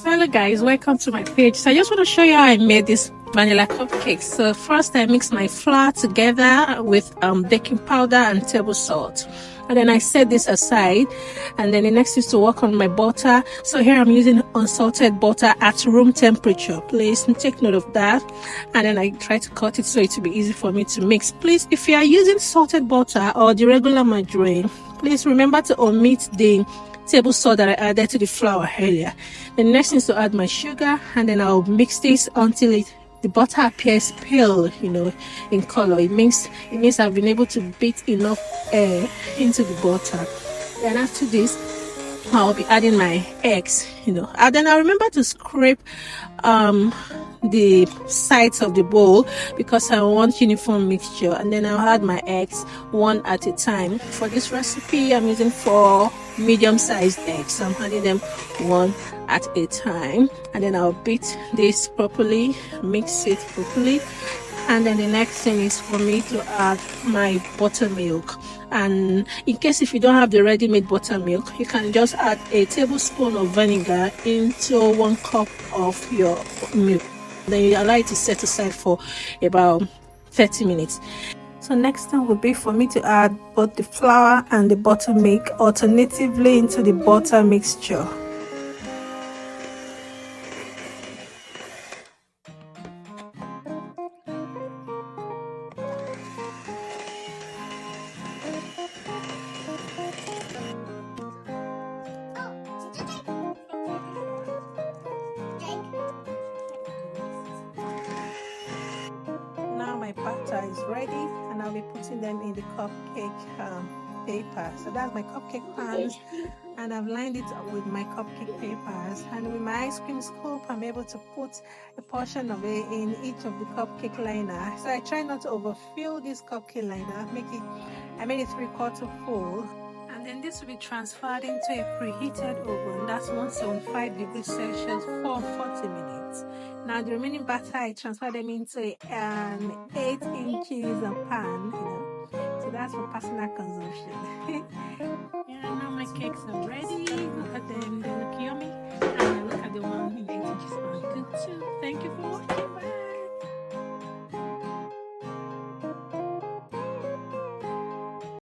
Hello guys, welcome to my page. So I just want to show you how I made this vanilla cupcakes. So first I mix my flour together with baking powder and table salt, and then I set this aside, and then the next is to work on my butter. So here I'm using unsalted butter at room temperature. Please take note of that. And then I try to cut it so it will be easy for me to mix. Please, if you are using salted butter or the regular margarine, please remember to omit the table salt that I added to the flour earlier. The next is to add my sugar, and then I'll mix this until the butter appears pale, in color. It means I've been able to beat enough air into the butter. Then after this, I'll be adding my eggs, and then I remember to scrape the sides of the bowl because I want uniform mixture, and then I'll add my eggs one at a time. For this recipe, I'm using 4 medium-sized eggs, so I'm adding them one at a time, and then I'll beat this properly, mix it properly. And then the next thing is for me to add my buttermilk. And in case if you don't have the ready-made buttermilk, you can just add a tablespoon of vinegar into 1 cup of your milk. Then you allow it to set aside for about 30 minutes. So next thing will be for me to add both the flour and the buttermilk alternatively into the butter mixture. Now my batter is ready, and I'll be putting them in the cupcake paper. So that's my cupcake pans, and I've lined it with my cupcake papers. And with my ice cream scoop, I'm able to put a portion of it in each of the cupcake liner. So I try not to overfill this cupcake liner. I made it 3/4 full. And then this will be transferred into a preheated oven. That's 175 degrees Celsius for 40 minutes. Now the remaining batter, I transfer them into an 8 inches of pan, so that's for personal consumption. Yeah, now my cakes are ready. Look at them, they're looking